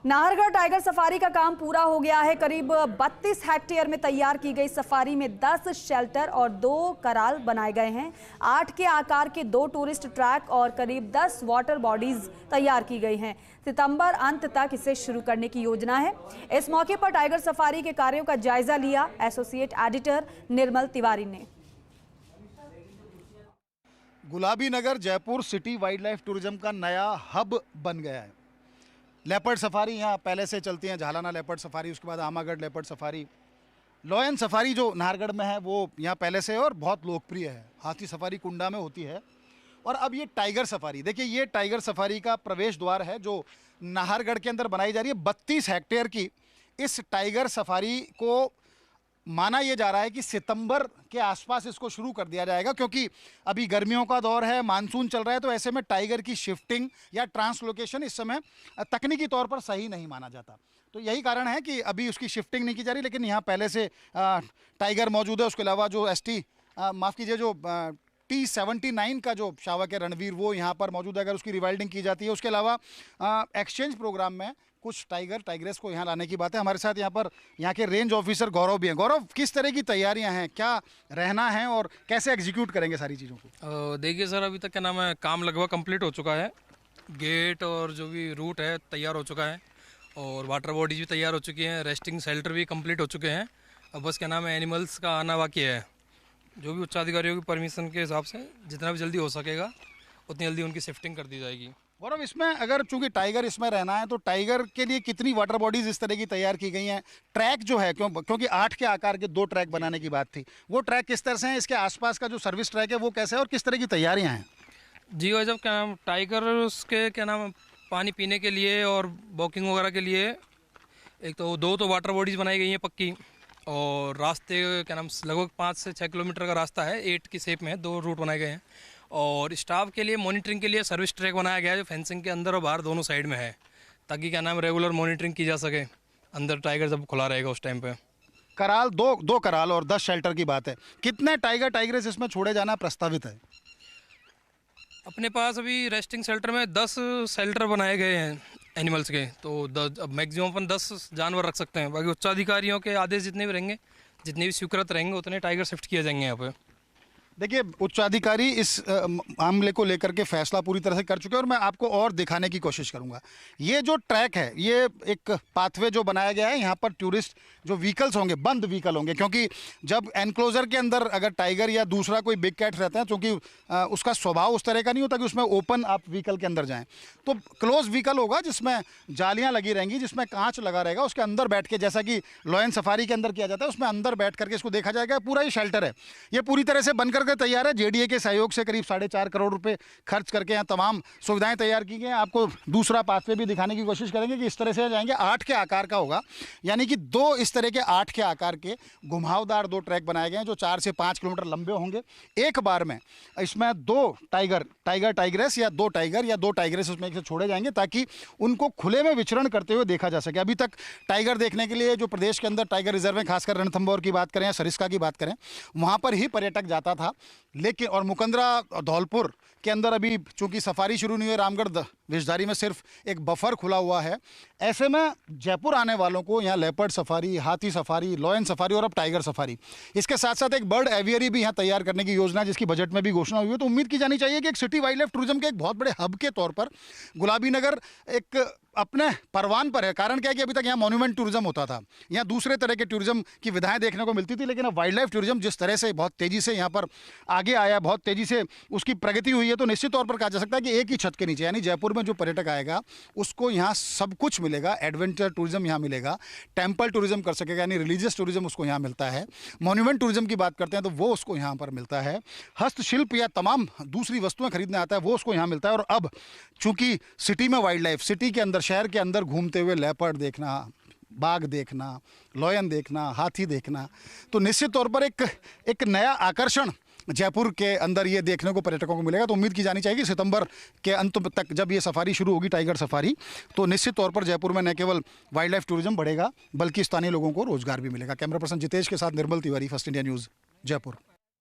Nahargarh tiger safari का काम पूरा हो गया है। करीब 32 हेक्टेयर में तैयार की गई सफारी में 10 शेल्टर और 2 कराल बनाए गए हैं। 8 के आकार के 2 टूरिस्ट ट्रैक और करीब 10 वाटर बॉडीज तैयार की गई हैं। सितंबर अंत तक इसे शुरू करने की योजना है। इस मौके पर टाइगर सफारी के कार्यों का जायजा लिया एसोसिएट एडिटर निर्मल तिवारी ने। गुलाबी नगर Jaipur city wildlife tourism का नया हब बन गया है। लेपर्ड सफारी यहाँ पहले से चलती हैं, झालाना लेपर्ड सफारी, उसके बाद Amagarh leopard safari, lion safari जो नाहरगढ़ में है वो यहाँ पहले से और बहुत लोकप्रिय है। हाथी सफारी कुंडा में होती है और अब ये टाइगर सफारी, देखिए ये टाइगर सफारी का प्रवेश द्वार है जो नाहरगढ़ के अंदर बनाई जा रही है। 32 हेक्टेयर की इस टाइगर सफारी को माना यह जा रहा है कि सितंबर के आसपास इसको शुरू कर दिया जाएगा, क्योंकि अभी गर्मियों का दौर है, मानसून चल रहा है, तो ऐसे में टाइगर की शिफ्टिंग या ट्रांसलोकेशन इस समय तकनीकी तौर पर सही नहीं माना जाता। तो यही कारण है कि अभी उसकी शिफ्टिंग नहीं की जा रही, लेकिन यहाँ पहले से टाइगर मौजूद है। उसके अलावा जो माफ़ कीजिए जो T-79 का जो शावक है रणवीर, वो यहाँ पर मौजूद है, अगर उसकी रिवाइल्डिंग की जाती है। उसके अलावा एक्सचेंज प्रोग्राम में कुछ टाइग्रेस को यहाँ लाने की बात है। हमारे साथ यहाँ पर यहाँ के रेंज ऑफिसर गौरव भी हैं। गौरव, किस तरह की तैयारियाँ हैं, क्या रहना है और कैसे एग्जीक्यूट करेंगे सारी चीज़ों को? देखिए सर, अभी तक क्या नाम है, काम लगभग कंप्लीट हो चुका है। गेट और जो भी रूट है तैयार हो चुका है और वाटर बॉडीज भी तैयार हो चुकी हैं, रेस्टिंग शेल्टर भी कंप्लीट हो चुके हैं। अब बस क्या नाम है, एनिमल्स का आना बाकी है। जो भी उच्चाधिकारियों की परमिशन के हिसाब से जितना भी जल्दी हो सकेगा उतनी जल्दी उनकी शिफ्टिंग कर दी जाएगी। गौरव, इसमें अगर चूंकि टाइगर इसमें रहना है तो टाइगर के लिए कितनी वाटर बॉडीज इस तरह की तैयार की गई हैं? ट्रैक जो है, क्योंकि 8 के आकार के 2 ट्रैक बनाने की बात थी, वो ट्रैक किस तरह से हैं? इसके आसपास का जो सर्विस ट्रैक है वो कैसे है और किस तरह की तैयारियां हैं? जी भाई, जब क्या नाम टाइगर उसके क्या नाम पानी पीने के लिए और वॉकिंग वगैरह के लिए एक तो 2 वाटर बॉडीज बनाई गई हैं पक्की, और रास्ते क्या नाम लगभग 5 से 6 किलोमीटर का रास्ता है, 8 की शेप में है, 2 रूट बनाए गए हैं। और स्टाफ के लिए मॉनिटरिंग के लिए सर्विस ट्रैक बनाया गया है जो फेंसिंग के अंदर और बाहर दोनों साइड में है, ताकि क्या नाम रेगुलर मॉनिटरिंग की जा सके अंदर टाइगर जब खुला रहेगा उस टाइम पे। कराल दो कराल और 10 शेल्टर की बात है। कितने टाइग्रेस इसमें छोड़े जाना प्रस्तावित है? अपने पास अभी रेस्टिंग शेल्टर में 10 शेल्टर बनाए गए हैं एनिमल्स के, तो अब मैक्सिमम अपन 10 जानवर रख सकते हैं। बाकी उच्चाधिकारियों के आदेश जितने भी रहेंगे, जितने भी स्वीकृत रहेंगे, उतने टाइगर शिफ्ट किए जाएंगे यहाँ पे। देखिए, उच्चाधिकारी इस मामले को लेकर के फैसला पूरी तरह से कर चुके हैं और मैं आपको और दिखाने की कोशिश करूंगा। ये जो ट्रैक है, ये एक पाथवे जो बनाया गया है, यहाँ पर टूरिस्ट जो व्हीकल्स होंगे, बंद व्हीकल होंगे, क्योंकि जब एनक्लोजर के अंदर अगर टाइगर या दूसरा कोई बिग कैट रहता है, क्योंकि उसका स्वभाव उस तरह का नहीं होता कि उसमें ओपन आप व्हीकल के अंदर जाएँ, तो क्लोज व्हीकल होगा जिसमें जालियाँ लगी रहेंगी, जिसमें कांच लगा रहेगा, उसके अंदर बैठ के, जैसा कि लॉयन सफारी के अंदर किया जाता है, उसमें अंदर बैठ करके इसको देखा जाएगा। पूरा ही शेल्टर है, ये पूरी तरह से बनकर के तैयार है। जेडीए के सहयोग से करीब 4.5 करोड़ रुपए खर्च करके यहाँ तमाम सुविधाएं तैयार की गई हैं। आपको दूसरा पाथवे भी दिखाने की कोशिश करेंगे कि इस तरह से जाएंगे। 8 के आकार का होगा, यानी कि 2 इस तरह के 8 के आकार के घुमावदार 2 ट्रैक बनाए गए हैं जो 4 से 5 किलोमीटर लंबे होंगे। एक बार में इसमें 2 टाइग्रेस या 2 टाइगर या 2 टाइग्रेस उसमें से छोड़े जाएंगे, ताकि उनको खुले में विचरण करते हुए देखा जा सके। अभी तक टाइगर देखने के लिए जो प्रदेश के अंदर टाइगर रिजर्व है, खासकर रणथंभौर की बात करें या सरिस्का की बात करें, वहाँ पर ही पर्यटक जाता था। लेकिन और मुकंदरा और धौलपुर के अंदर अभी चूंकि सफारी शुरू नहीं हुई, रामगढ़ विषधारी में सिर्फ एक बफर खुला हुआ है। ऐसे में जयपुर आने वालों को यहाँ लेपर्ड सफारी, हाथी सफारी, लॉयन सफारी और अब टाइगर सफारी, इसके साथ साथ एक बर्ड एवियरी भी यहाँ तैयार करने की योजना, जिसकी बजट में भी घोषणा हुई है। तो उम्मीद की जानी चाहिए कि एक सिटी वाइल्ड लाइफ टूरिज्म के एक बहुत बड़े हब के तौर पर गुलाबी नगर एक अपने परवान पर है। कारण क्या है कि अभी तक यहाँ मॉन्यूमेंट टूरिज्म होता था, यहाँ दूसरे तरह के टूरिज्म की विधाएं देखने को मिलती थी, लेकिन अब वाइल्ड लाइफ टूरिज्म जिस तरह से बहुत तेज़ी से यहाँ पर आगे आया, बहुत तेज़ी से उसकी प्रगति हुई है, तो निश्चित तौर पर कहा जा सकता है कि एक ही छत के नीचे, यानी जयपुर में जो पर्यटक आएगा उसको यहाँ सब कुछ मिलेगा। एडवेंचर टूरिज्म यहाँ मिलेगा, टेम्पल टूरिज्म कर सकेगा, यानी रिलीजियस टूरिज्म उसको यहाँ मिलता है। मॉन्यूमेंट टूरिज्म की बात करते हैं तो वो उसको यहाँ पर मिलता है। हस्तशिल्प या तमाम दूसरी वस्तुएं खरीदने आता है वो उसको यहाँ मिलता है। और अब चूंकि सिटी में वाइल्ड लाइफ, सिटी के अंदर, शहर के अंदर घूमते हुए लेपर्ड देखना, बाघ देखना, लॉयन देखना, हाथी देखना, तो निश्चित तौर पर एक नया आकर्षण जयपुर के अंदर ये देखने को पर्यटकों को मिलेगा। तो उम्मीद की जानी चाहिए कि सितंबर के अंत तक जब ये सफारी शुरू होगी, टाइगर सफारी, तो निश्चित तौर पर जयपुर में न केवल वाइल्ड लाइफ टूरिज्म बढ़ेगा बल्कि स्थानीय लोगों को रोजगार भी मिलेगा। कैमरा पर्सन जितेश के साथ Nirmal Tiwari, first India news, Jaipur.